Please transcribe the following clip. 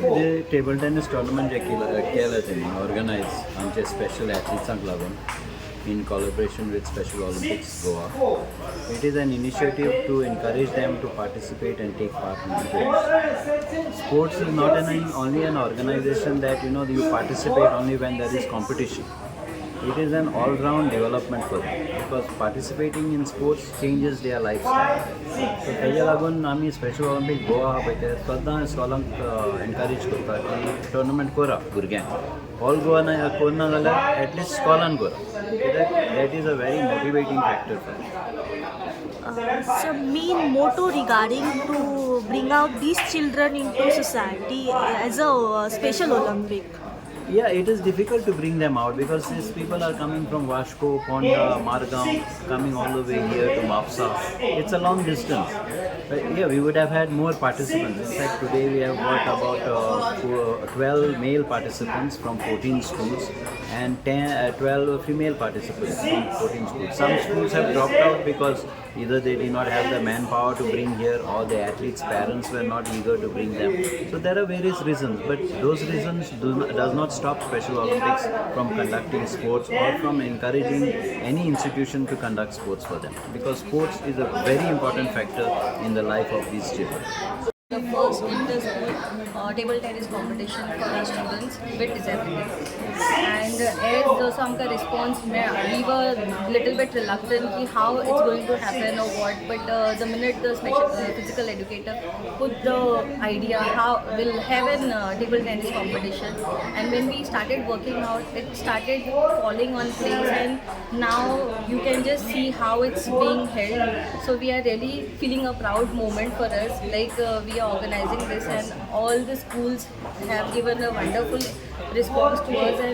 जे table tennis tournament जे केलं त्यांनी organise आमचे स्पेशल ॲथलीट्सांक लागून in collaboration with Special Olympics Goa. It is an initiative to encourage them to participate and take part in sports. Sports is not only an organization that you participate only when there is competition. It is an all-round development for them because participating in sports changes their lifestyle. So तेज्या लागून आमी special Olympic Goa आहा पळय ते सदां स्कॉलांक encourage करता की tournament करा भुरग्यांक ऑल गोवा करना जाल्यार एटलिस्ट स्कॉलान करा कित्याक that is a very motivating factor for So main motto regarding to bring out these children into society as a Special Olympic. Yeah, it is difficult to bring them out because these people are coming from Vashko, Ponda, Margam, coming all the way here to Mapsa. It's a long distance. But yeah, we would have had more participants. In fact, today we have got about 12 male participants from 14 schools and 12 female participants from 14 schools. Some schools have dropped out because either they did not have the manpower to bring here or the athletes' parents were not eager to bring them. So there are various reasons, but those reasons does not stop Special Olympics from conducting sports or from encouraging any institution to conduct sports for them because sports is a very important factor in the life of these children. The first inter-school table tennis competition for our students with disability. And as जसं आमकां response मेळ्ळा, we were little bit reluctant कि how it's going to happen or what, but the minute the physical educator put the idea how we'll have an table tennis competition, and when we started working out, it started falling on place, and now you can just see how it's being held. So we are really feeling a proud moment for us, like we are organizing this and all the schools have given a wonderful response to us. And